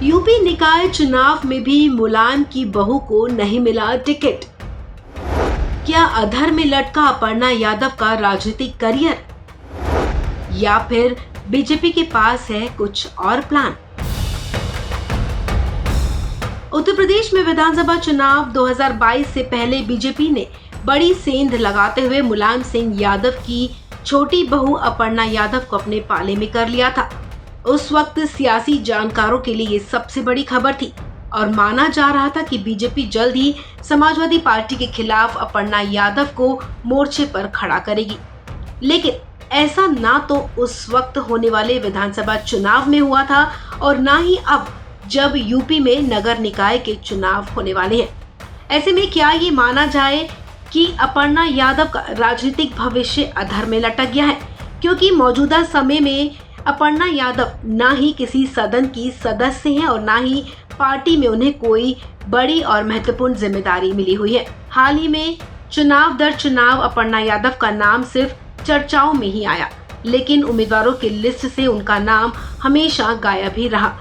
UP निकाय चुनाव में भी मुलायम की बहू को नहीं मिला टिकट। क्या अधर में लटका अपर्णा यादव का राजनीतिक करियर, या फिर बीजेपी के पास है कुछ और प्लान? उत्तर प्रदेश में विधानसभा चुनाव 2022 से पहले बीजेपी ने बड़ी सेंध लगाते हुए मुलायम सिंह यादव की छोटी बहू अपर्णा यादव को अपने पाले में कर लिया था। उस वक्त सियासी जानकारों के लिए ये सबसे बड़ी खबर थी और माना जा रहा था कि बीजेपी जल्द ही समाजवादी पार्टी के खिलाफ अपर्णा यादव को मोर्चे पर खड़ा करेगी। लेकिन ऐसा ना तो उस वक्त होने वाले विधानसभा चुनाव में हुआ था और ना ही अब जब यूपी में नगर निकाय के चुनाव होने वाले हैं। ऐसे में क्या ये माना जाए कि अपर्णा यादव का राजनीतिक भविष्य अधर में लटक गया है, क्योंकि मौजूदा समय में अपर्णा यादव ना ही किसी सदन की सदस्य हैं और ना ही पार्टी में उन्हें कोई बड़ी और महत्वपूर्ण जिम्मेदारी मिली हुई है। हाल ही में चुनाव दर चुनाव अपर्णा यादव का नाम सिर्फ चर्चाओं में ही आया, लेकिन उम्मीदवारों की लिस्ट से उनका नाम हमेशा गायब ही रहा।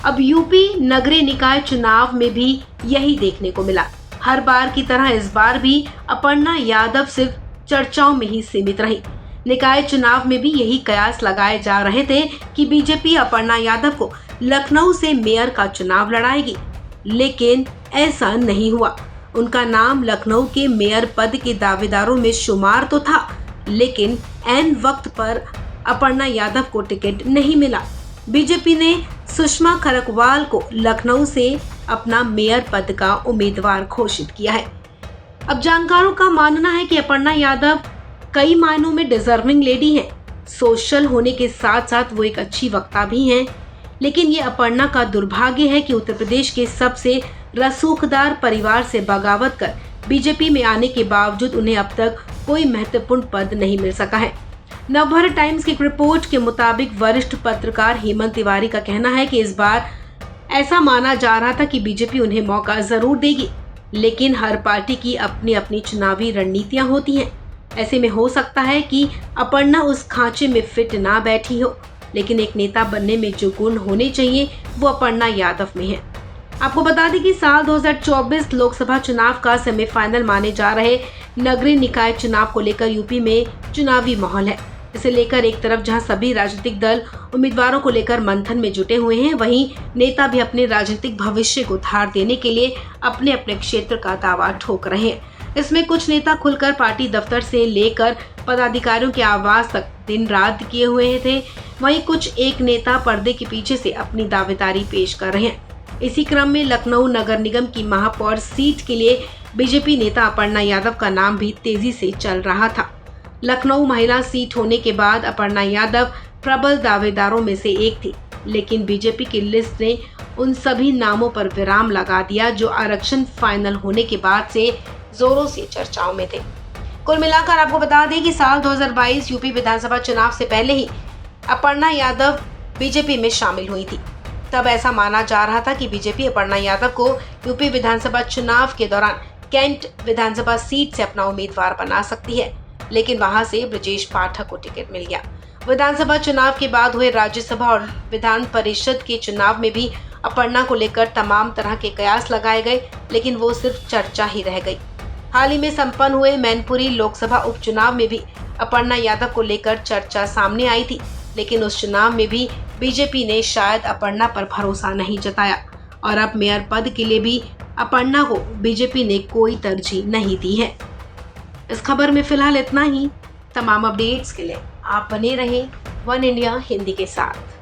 अब यूपी नगरीय निकाय चुनाव में भी यही देखने को मिला। हर बार की तरह इस बार भी अपर्णा यादव सिर्फ चर्चाओं में ही सीमित रही। निकाय चुनाव में भी यही कयास लगाए जा रहे थे कि बीजेपी अपर्णा यादव को लखनऊ से मेयर का चुनाव लड़ाएगी, लेकिन ऐसा नहीं हुआ। उनका नाम लखनऊ के मेयर पद के दावेदारों में शुमार तो था, लेकिन ऐन वक्त पर अपर्णा यादव को टिकट नहीं मिला। बीजेपी ने सुषमा खरकवाल को लखनऊ से अपना मेयर पद का उम्मीदवार घोषित किया है। अब जानकारों का मानना है कि अपर्णा यादव कई मायनों में डिजर्विंग लेडी हैं। सोशल होने के साथ साथ वो एक अच्छी वक्ता भी हैं, लेकिन ये अपर्णा का दुर्भाग्य है कि उत्तर प्रदेश के सबसे रसूखदार परिवार से बगावत कर बीजेपी में आने के बावजूद उन्हें अब तक कोई महत्वपूर्ण पद नहीं मिल सका है। नवभारत टाइम्स की रिपोर्ट के मुताबिक वरिष्ठ पत्रकार हेमंत तिवारी का कहना है कि इस बार ऐसा माना जा रहा था कि बीजेपी उन्हें मौका जरूर देगी, लेकिन हर पार्टी की अपनी अपनी चुनावी रणनीतियां होती हैं। ऐसे में हो सकता है कि अपर्णा उस खांचे में फिट ना बैठी हो, लेकिन एक नेता बनने में जो गुण होने चाहिए वो अपर्णा यादव में है। आपको बता दें कि साल 2024 लोकसभा चुनाव का सेमीफाइनल माने जा रहे नगरीय निकाय चुनाव को लेकर यूपी में चुनावी माहौल है। इसे लेकर एक तरफ जहां सभी राजनीतिक दल उम्मीदवारों को लेकर मंथन में जुटे हुए हैं, वहीं नेता भी अपने राजनीतिक भविष्य को धार देने के लिए अपने अपने क्षेत्र का दावा ठोक रहे हैं। इसमें कुछ नेता खुलकर पार्टी दफ्तर से लेकर पदाधिकारियों के आवास तक दिन रात किए हुए थे, वहीं कुछ एक नेता पर्दे के पीछे से अपनी दावेदारी पेश कर रहे हैं। इसी क्रम में लखनऊ नगर निगम की महापौर सीट के लिए बीजेपी नेता अपर्णा यादव का नाम भी तेजी से चल रहा था। लखनऊ महिला सीट होने के बाद अपर्णा यादव प्रबल दावेदारों में से एक थी, लेकिन बीजेपी की लिस्ट ने उन सभी नामों पर विराम लगा दिया जो आरक्षण फाइनल होने के बाद से जोरों से चर्चाओं में थे। कुल मिलाकर आपको बता दें कि साल 2022 यूपी विधानसभा चुनाव से पहले ही अपर्णा यादव बीजेपी में शामिल हुई थी। तब ऐसा माना जा रहा था कि बीजेपी अपर्णा यादव को यूपी विधानसभा चुनाव के दौरान कैंट विधानसभा सीट से अपना उम्मीदवार बना सकती है, लेकिन वहां से ब्रजेश पाठक को टिकट मिल गया। विधानसभा चुनाव के बाद हुए राज्यसभा और विधान परिषद के चुनाव में भी अपर्णा को लेकर तमाम तरह के कयास लगाए गए, लेकिन वो सिर्फ चर्चा ही रह गई। हाल ही में संपन्न हुए मैनपुरी लोकसभा उपचुनाव में भी अपर्णा यादव को लेकर चर्चा सामने आई थी, लेकिन उस चुनाव में भी बीजेपी ने शायद अपर्णा पर भरोसा नहीं जताया और अब मेयर पद के लिए भी अपर्णा को बीजेपी ने कोई तरजीह नहीं दी है। इस खबर में फिलहाल इतना ही। तमाम अपडेट्स के लिए आप बने रहें वन इंडिया हिंदी के साथ।